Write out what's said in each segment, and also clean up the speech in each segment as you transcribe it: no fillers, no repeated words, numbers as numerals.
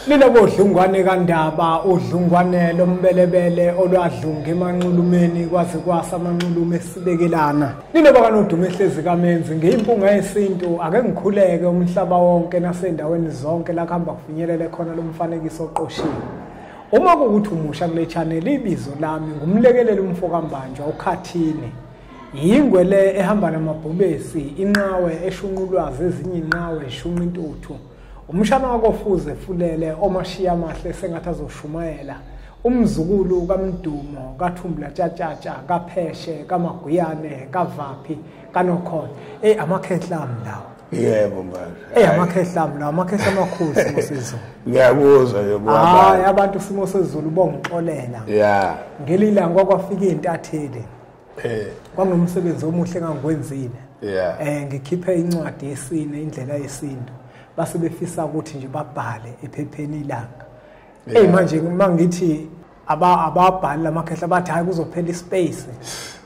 Lilabo dlungwane kaNdaba udlungwane lombelebele olwadlunga emanxulumeni kwaze kwasa amanxulume sibekelana. Lilabo kanodume ehlezi kaMenzi ngimpunga yesintu ake ngikhuleke umhlaba wonke nasendaweni zonke la kuhamba kufinyelele khona lo mfanekiso oqoshiwe. Uma kuukuthi umusha kule channel ibizo lami ngumlekeleli umfokambanjwa uKhathini. Yingwele ehamba namabhubesi inqawe eshunqulwazi ezinye inqawe eshunqa intuthu. Umshana wakofuze fulele omashiya amahle sengathi azoshumayela umzukulu kaMdumo kaThumbula Tshatatsha kaPheshe kaMaguyane kaVaphi kaNokhona amakhehla lawo yebo manje amakhehla lawo amakhehla amakhulu simo sezulu ngiyakuzwa yebo hayi abantu simo sezulu bongixolela ngelilanga kwakwafika izintatheli kwanomsebenzi omuhle engangiwenzile ngikhiphe incwadi yesine indlela yesintu base befisa ukuthi nje babhale ephepheni ilanga manje mangithi ababhali lamakhehla bathi hayi kuzophela ispace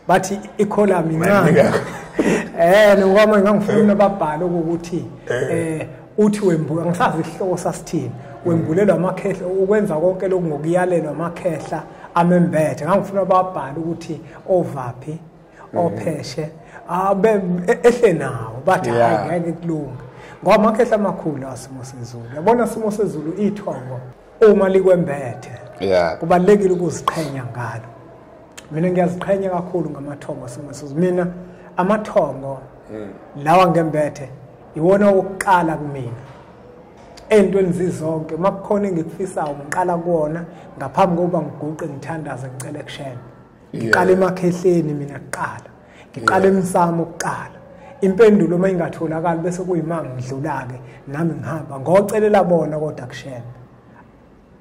bathi icolumn incane ngoba ngangifuna babhale ukuthi uthi wembuka ngisazi isihloko sasithini wembulelwa amakhehla ukwenza konke lokhu ngokuyalelwa amakhehla amembethe ngangifuna babhale ukuthi oVaphi oPheshe ehle nawo bathi hayi ngeke kulunga ngoba amakhehla amakhulu asimo sezulu yabona simo sezulu ithongo uma likwembethe kubalekile ukuziqhenya ngalo mina ngiyaziqhenya kakhulu ngamathongo simo sezulu mina amathongo lawa ngembethe iwona ukuqala kumina entweni zizonke makukhona engikufisayo ngiqala kuona ngaphambi kokuba ngiguqe ngithandaze ngicela kushela ngiqala emakhehleni mina kuqala ngiqala emsamo ukuqala impendulo uma ingatholakali bese kuyimanga ngidlula ke nami ngihamba ngocelela bona kodwa kushela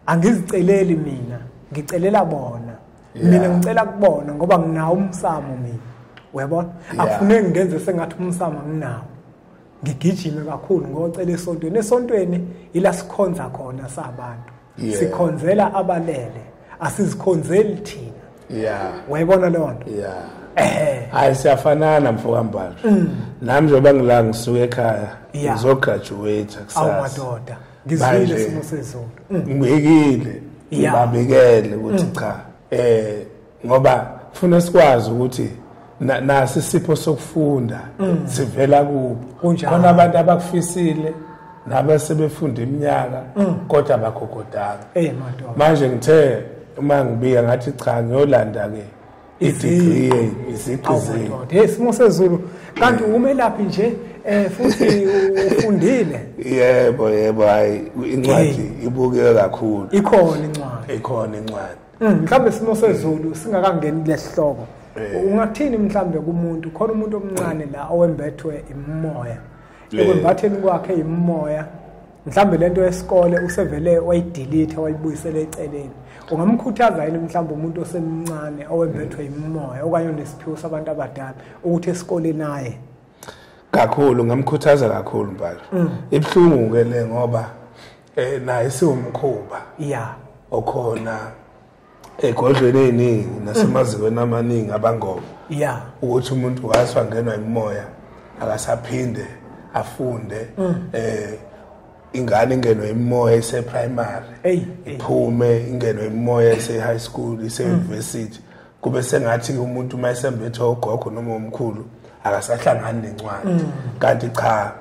angiziceleli mina ngicelela bona mina ngicela kubona ngoba nginawo umsamo mina uyabona akufuneki ngenze sengathi umsamo nginawo ngigijime kakhulu ngocela esontweni ila sikhonza khona sabantu sikhonzela abalele asizikhonzeli thina uyabona le nto hayi siyafanana mfokambanjwa nami njengoba ngila ngisuka ekhaya ngizograduate kusasa awumadoda ngizwile simo sezulu ngibekile ngibabekele ukuthi cha ngoba ufuna sikwazi ukuthi nasi isipho sokufunda sivela kubo khona abantu abakufisile nabasebefunda iminyaka kodwa abagogodanga manje ngithe uma ngibika ngathi cha ngiyolanda ke i-degree isiqizile simo sezulu kanti umelaphi nje futhi ufundile yebo hayi incwadi ibukeke kakhulu ikhona incwadi mhlambe simo sezulu singakangeni lesihloko ungathini mhlambe kumuntu khona umuntu omncane la owembethwe imimoya ekwembatheni kwakhe imimoya mhlambe lento yesikole usevele wayidelete wayibuyisela eceleni ungamkhuthaza yini mhlambe umuntu osemncane owembethwe imimoya okanye nesiphiwo sabantu abadala ukuthi esikole naye kakhulu ngamkhuthaza kakhulu manje ibhlungu ke le ngoba naye siwumkhuba okhona egodlweni eziningi nasemazikweni amaningi abangoma ukuthi umuntu waswa ngenwa imimoya akasaphinde afunde ingane ingenwe imimoya ise primary iphume ingenwe imimoya ise high school ise university kube sengathi umuntu mayesembethe ogogo noma omkhulu akasahlangani nencwadi kanti cha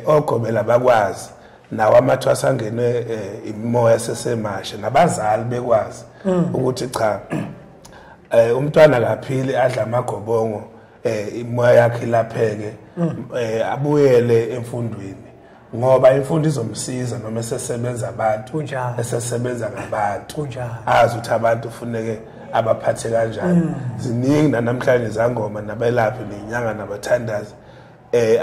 ogobela bakwazi nawo amathwasa angenwe imimoya sesemasha nabazali bekwazi ukuthi cha umntwana kaphili adla amagobongo imoya yakhe lapheke abuyele emfundweni ngoba imfundo izomsiza noma esesebenza abantu esesebenza ngabantu azi ukuthi abantu ufuneke abaphathe kanjani ziningi namhlanje zangoma nabelaphi nenyanga nabathandazi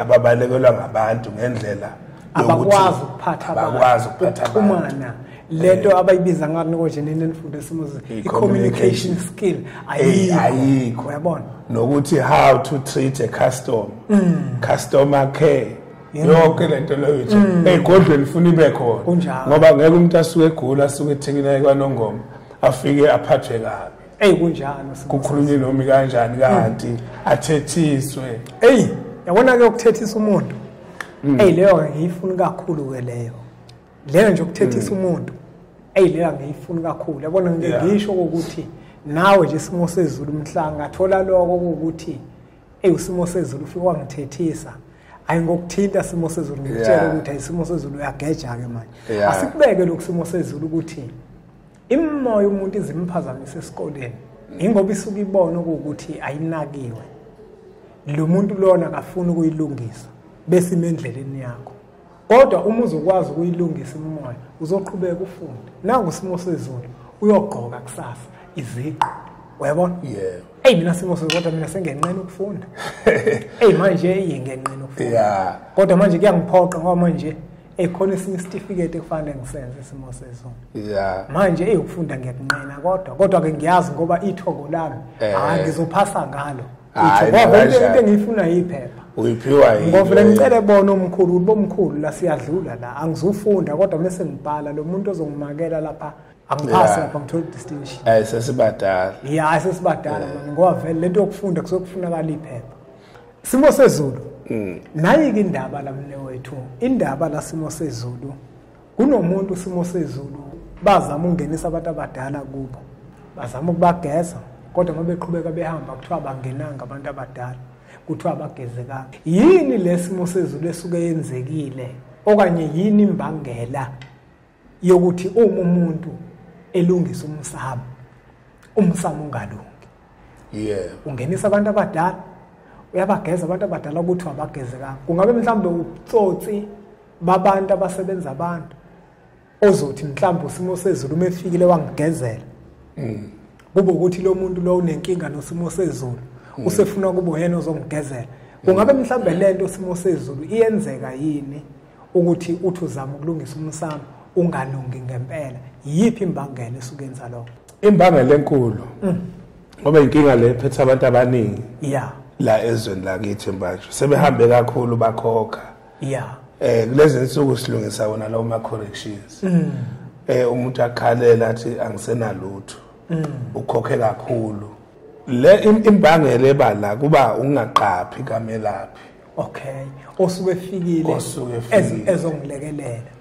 ababalekelwa ngabantu ngendlela abakwazi ukuphatha abantu lento abayibiza ngani nje nenfundo esimoze i-communication skill ayikho uyabona nokuthi how to treat a customer care yonke lento leyo egodlweni ufuna ibe khona ngoba ngeke umuntu asuke egula asuke ethekile kwaNongoma afike aphathwe kabi kunjalo kukhulunywe nomi kanjani kanti athethiswe yabona ke ukuthethisa umuntu leyo ngiyifuna kakhulu ke leyo lena nje ukuthethisa umuntu lela ngiyifuna kakhulu yabona ngisho ukuthi nawe nje isimo sezulu mhlanga ngathola lokho ukuthi usimo sezulu ufika wangithethisa ayi ngokuthinta isimo sezulu ngitshela ukuthi isimo sezulu uyageja ke manje asikubeke lokho isimo sezulu ukuthi imoya umuntu izimphazamisa esikoleni ingoba isuka ibona ukuthi ayinakiwe lo muntu lona akafuni ukuyilungisa bese imendleleni yakho kodwa uma uzokwazi ukuyilungisa imoya uzoqhubeka ufunde nangu isimo sezulu uyogqoka kusasa iziqo uyabona mina simo sezulu kodwa mina sengenqena ukufunda manje ngenqena ukufunda kodwa manje kuyangiphoqa ngoba manje khona esinye certificate ekufanele ngisenze isimo sezulu manje ukufunda ngiyakunqena kodwa ke ngiyazi ngoba ithoko lami ngizophasa ngalo ngoba into engiyifuna yiphepha uyiphiwa yini ngoba ngicela bona umkhulu bomkhulu la siyadlula la angizufunda kodwa mase ngibhala lo muntu ozongimakela lapha angiphasi lapha ngithola distinction sesibadala sesibadala manje ngoba vele lento yokufunda kusokufunakala iphepha simo sezulu nayi ke indaba lamne wethu indaba la simo sezulu kunomuntu simo sezulu bazama ungenisa abantu abadala kubo bazama ukubageza kodwa ngoba beqhubeka behamba kuthiwa bangenanga abantu abadala kuthiwa bagezeka yini lesimo sezulu esuke yenzekile okanye yini imbangela yokuthi umuntu elungisa umsamo ungalungi ungenisa abantu abadala uyabageza abantu abadala ukuthi wabagezeka kungabe mhlawumbe ubutsotsi babantu abasebenza abantu ozothi mhlawumbe usimo sezulu mefikile wangigezela kube ukuthi lo muntu lo unenkinga nosimo sezulu usefuna kube yena ozongigezela kungabe mhlawumbe lento simo sezulu iyenzeka yini ukuthi uthi uzama ukulungisa umsamo ungalungi ngempela yipi imbangela esukenza lokho imbangela enkulu ngoba inkinga le phethe abantu abaningi la ezweni lakithi manje sebehambe kakhulu bakhokha kulezi insuku silungisa wona lawo ma corrections umuntu akhalela athi angisenalutho ukhokhe kakhulu le imbangela ebala kuba ungaqaphi kamelaphi osuke efikile ezongilekelela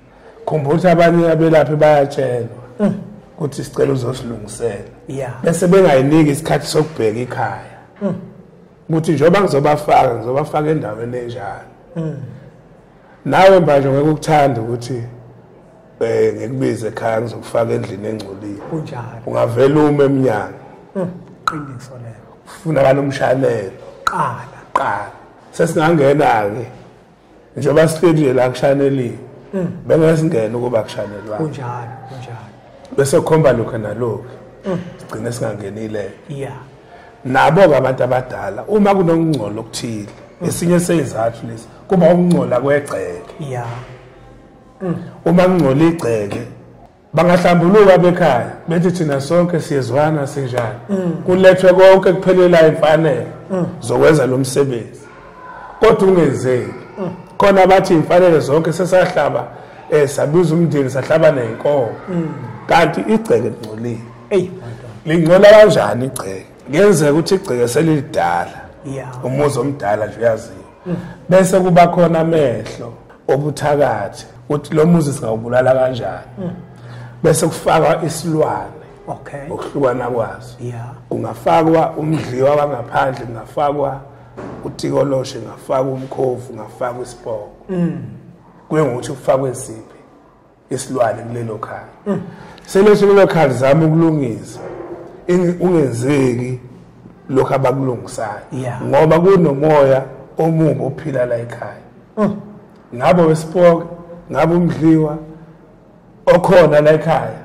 khumbula abanye abelaphi bayatshelwa ukuthi sicela uzosilungisela bese bengayiniki isikhathi sokubheka ekhaya ukuthi njoba ngizobafaka endaweni enjalo nawe manje ngeke ukuthanda ukuthi ngikubize ekhaya ngizokufaka endlini engcolile kunjalo ungavela uma eminyango qiniso lelo ufuna kanomshalelo qala sesingangena ke njoba sihleli la kushaneliwe bengasingena ukuba kushanelwa kunjalo bese kukhomba lokho nalokho sigcine singangenile nabo abantu abadala uma kunokungcola okuthile esinye sezizathu lesi kuba ukungcola kwegceke uma ngcola igceke bangahlambuluka bekhaya bethi thina sonke siyezwana sinjani kulethwe konke kuphelela imfanelo zokwenza lo msebenzi kodwa ungenzeki khona bathi imfanelo zonke sesahlaba sabiza umndeni sahlaba nenkomo kanti igceke lingcolile lingcola kanjani igceke ngenzeka ukuthi igceke selidala umuzi omdala nje uyaziwa bese kuba khona amehlo obuthakathi uthi lo muzi singawubulala kanjani bese kufakwa isilwane okuhlukana kwazo kungafakwa umdliwa wangaphandle kungafakwa utikoloshe ngafakwa umkhovu ngafakwa isipoko kuye ngokuthi kufakwe siphi isilwane kulelo khaya selesho kulelo khaya zama ukulungisa ungenzeki lokho abakulungisayo ngoba kunomoya omubi ophila la ekhaya ngabo wesipoko ngabo umdliwa okhona la ekhaya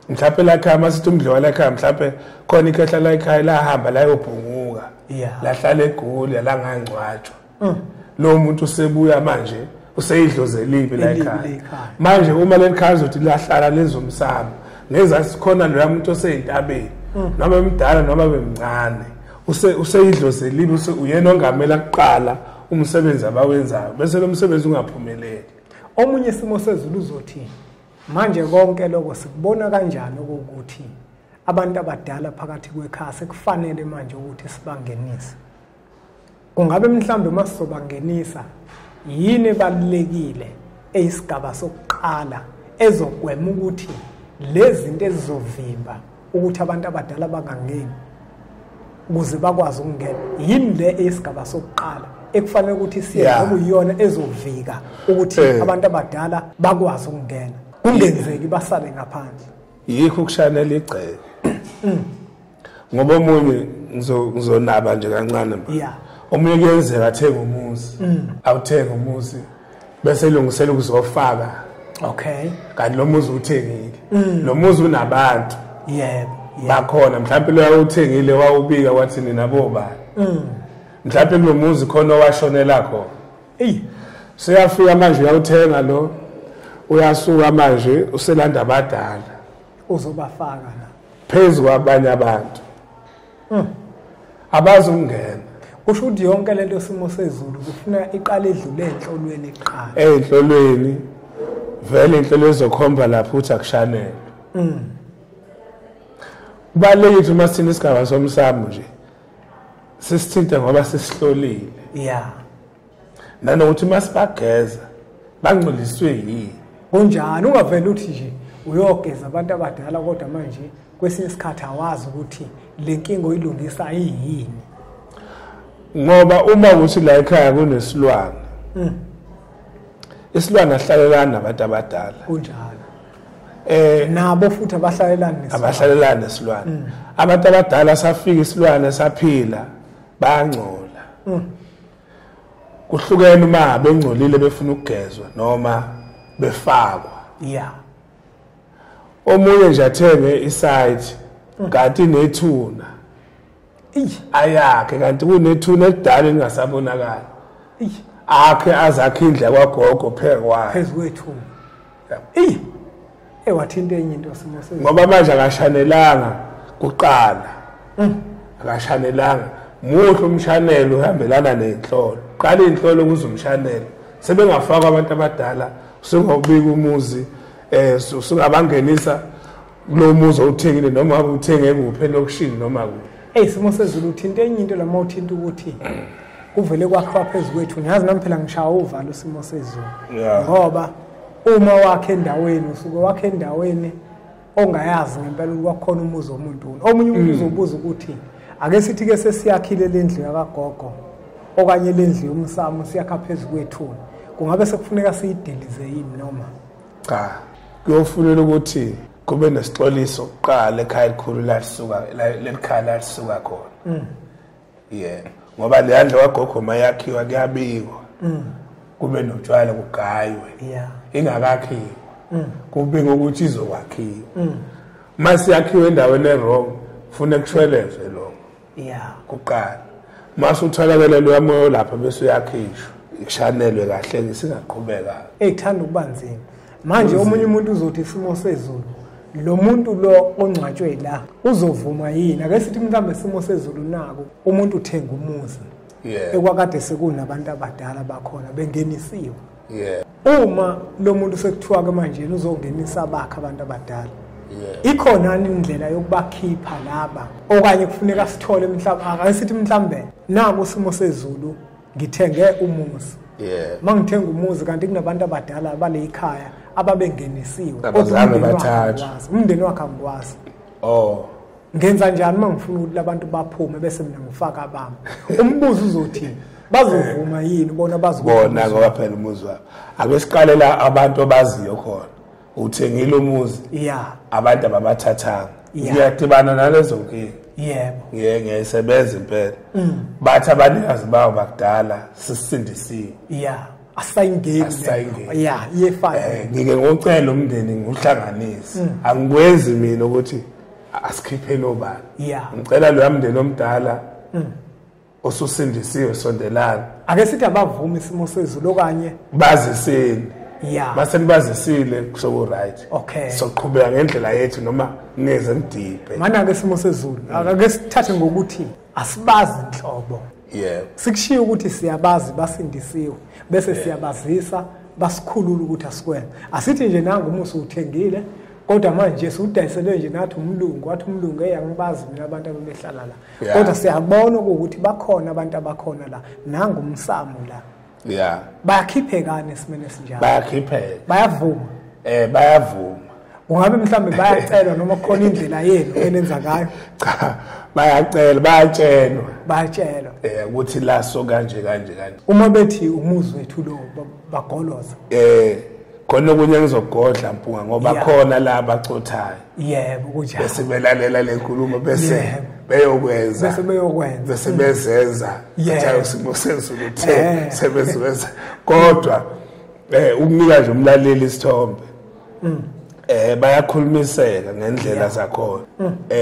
mhlawumbe la ekhaya masithi umdliwa la ekhaya mhlawumbe khona ikhehla la ekhaya lahamba la yobhunguka lahlala eGoli la ngangcwatshwa lo muntu usebuya manje useyidlozeliwe la ekhaya manje uma lekhaya uzothi lahlala lezomsamo ngezasi khona lo muntu oseyintabeni noma emdala noma bemncane useyidlozeliwe uyena ongamela kuqala umsebenzi abawenzayo bese lo msebenzi ungaphumeleli omunye isimo sezulu uzothi manje konke lokho sikubona kanjani ukuthi abantu abadala phakathi kwekhaya sekufanele manje ukuthi sibangenise kungabe mhlambe masizobangenisa yini ebalekile eyisigaba sokuqala ezogwema ukuthi lezi zinto ezizovimba ukuthi abantu abadala bangangeni ukuze bakwazi ukungena yini le eyisigaba sokuqala ekufanele ukuthi siye okuyiyona ezovika ukuthi abantu abadala bakwazi ukungena kungenzeki basale ngaphandle yikho ukushanela igceke ngoba omunye ngizonaba nje kancane omunye kuyenzeka athenga umuzi awuthenga umuzi bese lungisela ukuzofaka kanti lo muzi uthengile lo muzi unabantu bakhona mhlawumbe lo yawuthengile wawubika wathi nina bobani mhlawumbe kulo muzi khona owashonela khona seyafika manje uyawuthenga lo uyasuka manje uselanda abadala uzobafaka la phezulu kwabanye abantu abazi ukungena kusho ukuthi yonke lento simo sezulu kufuna iqala edlule enhlolweni eqala enhlolweni vele inhlolo ezokhomba lapho uthi akushanele kubalekile uma sithina isigaba somsamo nje sisithinta ngoba sisihlolile nanokuthi masibageza bangcoliswe yini kunjani ungavela uthi nje uyogeza abantu abadala kodwa manje kwesinye isikhathi awazi ukuthi le nkingo oyilungisa yini ngoba uma ukuthi la ekhaya kunesilwane isilwane ahlalelana nabantu abadala kunjalo nabo futhi abahlalelana nesilwane abantu abadala safika isilwane saphila bayangcola kuhlukene uma bengcolile befuna ukugezwa noma befakwa omunye nje athenge isite kanti nethuna ayakhe kanti kunethuna elidala elingasabonakala akhe azakhe indla kwagogo phezukwethuna wathinta enye into simo sezulu ngoba manje akashanelanga kuqala akashanelanga muhle umshanelo uhambelana nenhlolo qala inhlolo kuzumshanelo sebengafaka abantu abadala usengobika umuzi usungabangenisa lo muzi uthengile noma uthenge kuphi lokushini noma kuphi simo sezulu uthinta enye into lama uthinta ukuthi kuvele kwakhiwa phezukwethu ngiyazi nami phela ngishaya uvalo simo sezulu ngoba uma wakhe endaweni usuke wakhe endaweni ongayazi ngempela kwakhona umuzi womuntu omunye umuntu uzobuza ukuthi ake sithi ke sesiyakhile lendlu yakagogo okanye lendlu yomsamo siyakha phezukwethu kungabe sekufuneka siyidilize yini noma cha kuyofunela ukuthi kube nesixoliso oqala ekhaya elikhulu la lisuka lelikhaya la lisuka khona ngoba le yandla kwagogo mayakhiwa kuyabikwa kube notshwala kugaywe ingakakhiwa kube ngokuthi izokwakhiwa mase yakhiwe endaweni errong ufuna kushweleze lo kuqala mase utholakala lo yamoyo lapha bese uyakhishwa ikushanelwe kahle ngisingaqhubeka ekuthanda ukubanzima manje omunye umuntu uzothi isimo sezulu lo muntu lo ongcwatshwe la uzovuma yini ake sithi mhlambe isimo sezulu nako umuntu uthenga umuzi ekwakade sekunabantu abadala bakhona bengenisiwe uma lo muntu sekuthiwa ke manje uzongenisa abakhe abantu abadala ikhona indlela yokubakhipha laba okanye kufuneka sithole mhlawumbe ake sithi mhlambe nako isimo sezulu ngithenge umuzi mangithenga umuzi kanti kunabantu abadala abale ekhaya ababengenisiwe abazange bathathe umndeni wakhe angikwazi ngenza njani mangifuna ukuthi labantu baphume bese mina ngifaka abami umbuzo uzothi bazovuma yini bona bazibona ngoba phela umuzi wabo abesiqalela abantu abaziyo khona uthengile umuzi abantu ababathathanga ngiyadibana nalezo nkinga ngiyayisebenza impela bathi abanikazi bawo bakudala sisindisiwe asayingeni yefana ngike ngocela umndeni nguhlanganise angikwenzi mina ukuthi asikhiphe lobani ngicela lo yamndeni omdala osusindisiwe sondelana ake sithi abavuma isimo sezulu okanye bazisini base nibazisile kusoku right soqhubeka ngendlela yethu noma neze nidiphe mana ke isimo sezulu ake sithathe ngokuthi asibazi inhlobo sikushiya ukuthi siyabazi basindisiwe bese siyabazisa basikhulula ukuthi asikwenze asithi nje nanga umuso uthengile kodwa manje siudayiselwe nje nathi umlungu wathi umlungu eyangibazi mina abantu abehlala la kodwa siyabona ukuthi bakhona abantu abakhona la nanga umsamo la Yeah. Bayakhiphekana esimene sinjalo. Bayakhipheka. Bayavuma. Bayavuma. Ungabe mhlambe bayacelwa noma khona indlela yenu enenza ngayo? Cha, bayacela, bayatshelwa. Bayatshelwa. Ukuthi la so kanje. Uma bethi umuzi wethu lo bagoloza. Khona okunye ngizogodla mpunga ngoba khona la abacothayo. Yebo kunjalo. Bese belalela lenkulumo bese beyokwenza. Bese bezenza. Athi usimo sezulu uthe sebeziwenza. Kodwa ukunika nje umlaleli isithombe. Bayakhulumiseka ngendlela zakhona.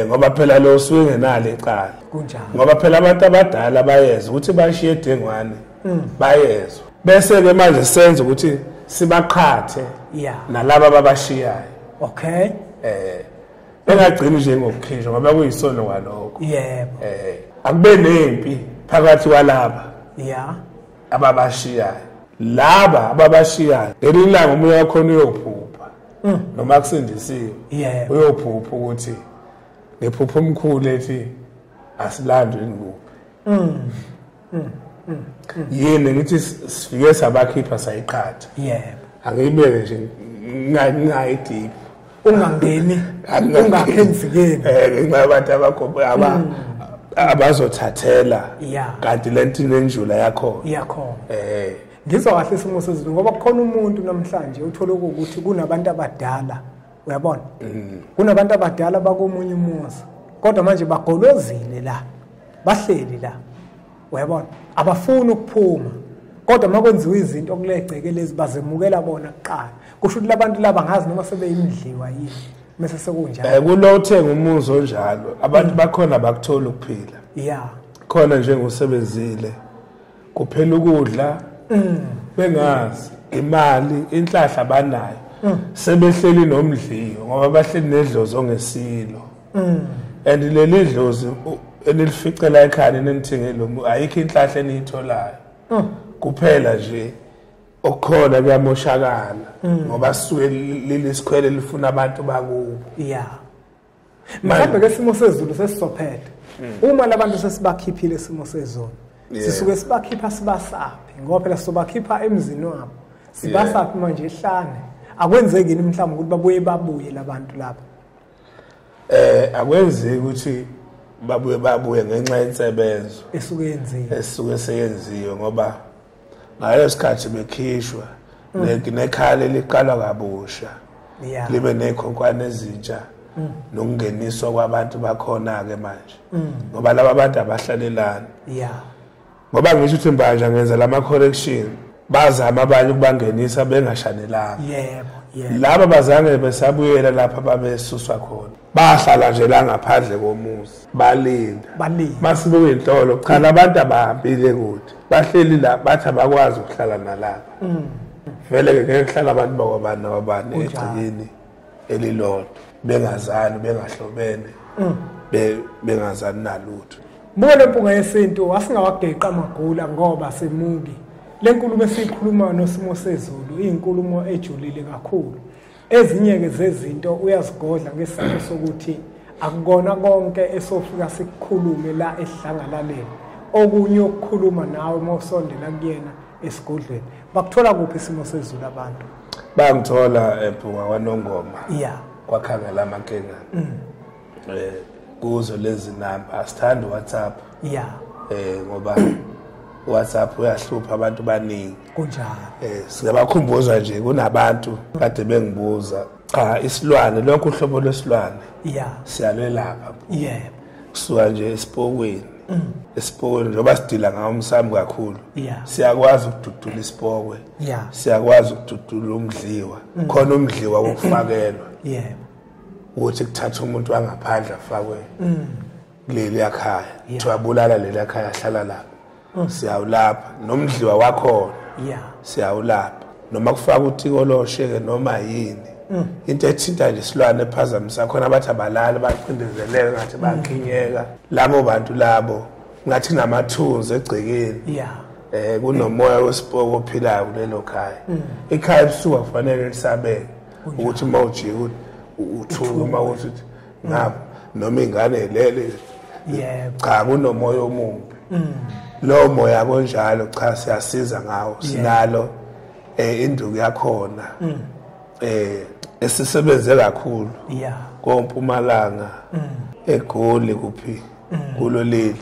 Ngoba phela lo usuke ngenalo icala. Kunjalo. Ngoba phela abantu abadala bayeza ukuthi bashiye edengwane. Bayezwa. Bese ke manje senze ukuthi sibaqhathe nalabo ababashiyayo. Okay. Bengagcini nje ngokukhishwa ngoba kuyisono kwalokho. Yebo. Akube nempi phakathi kwalaba. Yeah. Ababashiyayo. Laba ababashiyayo ngelilanga umoya wakho uyophupha. Noma kusindisiwe. Yebo. Uyophupha ukuthi nephupho omkhulu ethi asilandwe inguphi. Yini ngithi sifike sabakhipha sayiqhatha. Yebo. Angiyibeke nje ngayidip. Ungangeni, ungakhenizikeni. Ngabantu abakhopha abazothathela. Kanti lento inenjula yakho. Ngizwa kahle isimo sezulu ngoba kukhona umuntu namhlanje uthola ukuthi kunabantu abadala. Uyabona? Kunabantu abadala bakomunye umuzi. Kodwa manje bagolozile la. Bahleli la. Uyabona? Abafuni ukuphuma. Kodwa makwenziwa izinto okulegceke lezi bazemukela bona kuqala. Kusho ukuthi labantu laba ngazi noma sebeyimidliwa yini. Mase sekunjalo. Kulo uthenga umuzi onjalo. Abantu bakhona bakuthola ukuphila. Yeah. Khona nje ngosebenzile. Kuphela ukudla. Bengazi imali inhlahla abanayo. Sebehleli nomdliyo ngoba bahleli nedlozi ongesilo. And leli dlozi enilificela ekhaya nenithengelo ayikho inhlahla eniyitholayo. Kuphela nje okukhona kuyamoshakala ngoba suke lilisikhwele lifuna abantu bakubo. Yeah. Mhlawumbe ke isimo sezulu sesizophetha. Uma labantu sesibakhiphile isimo sezulu. Sisuke sibakhipha sibasaphi ngoba phela sizobakhipha emzini wabo. Sibasaphi manje ehlane. Akwenzeki yini mhlawumbe ukuthi babuye labantu lapha? Akwenzeki ukuthi babuye ngenxa yensebenzo esuke seyenziwe ngoba ngaleso sikhathi bekhishwa nekhaya liqala kabusha libe nekhonkwane ezintsha nokungeniswa kwabantu bakhona ke manje ngoba laba abantu abahlalelana ngoba ngisho ukuthi manje ngenza lama correction bazama abanye ukubangenisa bengashanelanga. Laba bazange besabuyela lapha babesuswa khona. Bahlala nje la ngaphandle komuzi. Balinda. Masibuke inhlolo cha labantu abahambile kude. Bahleli la bathi abakwazi ukuhlala nalapha. Vele ke ngeke kuhlala abantu bakwabani egcikeni elilodwa. Bengazani, bengahlobene. Bengazani nalutho. Buke lempunga yesintu asingawageqa amagula ngoba semuki. Lenkulumo esikhuluma nosimo sezulu inkulumo ejulile kakhulu. Ezinye ke zezinto uyazigodla ngesimo sokuthi akukona konke esofika sikukhulume la ehlangalaleni. Okunye ukukhuluma nawe mawusondela kuyena esigodlweni. Bakuthola kuphi isimo sezulu abantu? Bangithola empunga kwaNongoma. Kwakhangela amakenga. Kuzo lezi namba asithanda WhatsApp. Ngoba WhatsApp uyahlupha abantu baningi. Kunjalo. Siyabakhumbuza nje kunabantu kade bengibuza cha isilwane lonke uhlobo lwesilwane. Siyalwelapha. Kusuka nje esipokweni. Esipokweni njengoba sidila ngawo umsamo kakhulu. Siyakwazi ukududula isipokwe. Siyakwazi ukududula umdliwa. Khona umdliwa wokufakelwa. Ukuthi kuthatha umuntu wangaphandle afakwe kuleli ekhaya. Thwabulala leli ekhaya ahlala lapha. Siyawulapha nomdliwa wakho siyawulapha noma kufaka utikoloshe noma yini into ethinta nje isilwane ephazamisa khona abathi abalali baqindezeleka ngathi bakinyeka labo bantu labo ngathi namathunzi egcekeni kunomoya wesipoko ophilayo kulelo khaya ikhaya ebusuku kufanele lisabeke ukuthi mawujika uthuma ukuthi ngapha noma ingane lele cha kunomoya omubi lo moya konjalo cha siyasiza ngawo sinalo induku yakhona esisebenze kakhulu koMpumalanga eGoli kuphi kuloleli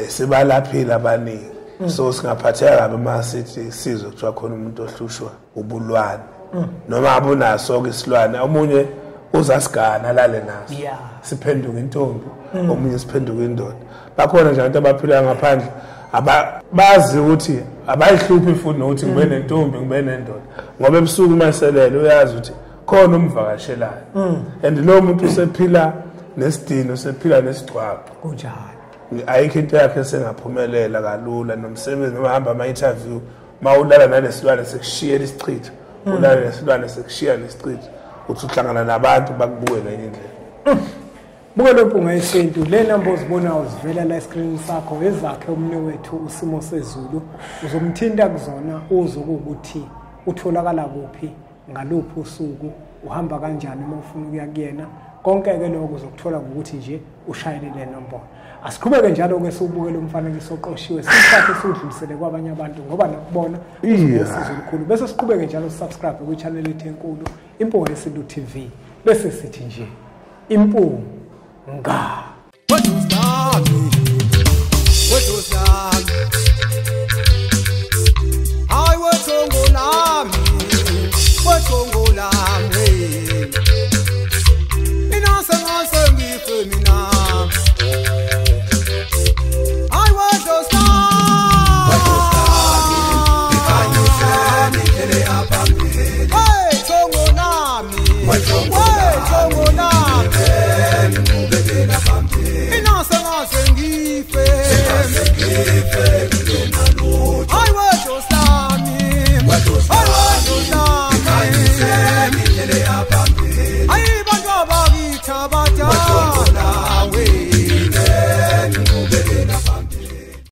sibalaphila abaningi so singaphatheka kabe masithi sizwe kuthiwa khona umuntu ohlushwa ubulwane noma abunaso ke isilwane omunye uzasigana lale naso siphenduka intombi omunye siphenduka indoda bakhona nje abantu abaphila ngaphandle ababazi ukuthi abayihluphi futhi nokuthi ngibe nentombi ngibe nendoda ngoba ebusuku mayiselele uyazi ukuthi khona umvakashelayo and lo muntu usephila nesidino usephila nesigcwaqo kunjalo ayikho into yakhe sengaphumelela kalula nomsebenzi noma hamba ama-interview mawulala nalesilwane sekushiyela isichitho ulala nesilwane sekushiya nesichitho uthi uhlangana nabantu bakubuke ngenye indlela buke lo mpunga yesintu le namba ozibonayo zivela la escreen sakho ezakhe umne wethu uSimo Sezulu uzomthinta kuzona uzokuthi utholakala kuphi ngaluphi usuku uhamba kanjani uma ufuna ukuya kuyena konke ke lokho uzokuthola ukuthi nje ushayele le nombolo asiqhubeke njalo ke sibuke lo mfanekiso oqoshiwe sithathe sidlulisele kwabanye abantu ngoba nakubona usizo olukhulu bese siqhubeke njalo subscribe ku channel yethu enkulu Impunga Yesintu TV bese sithi nje impunga Ay,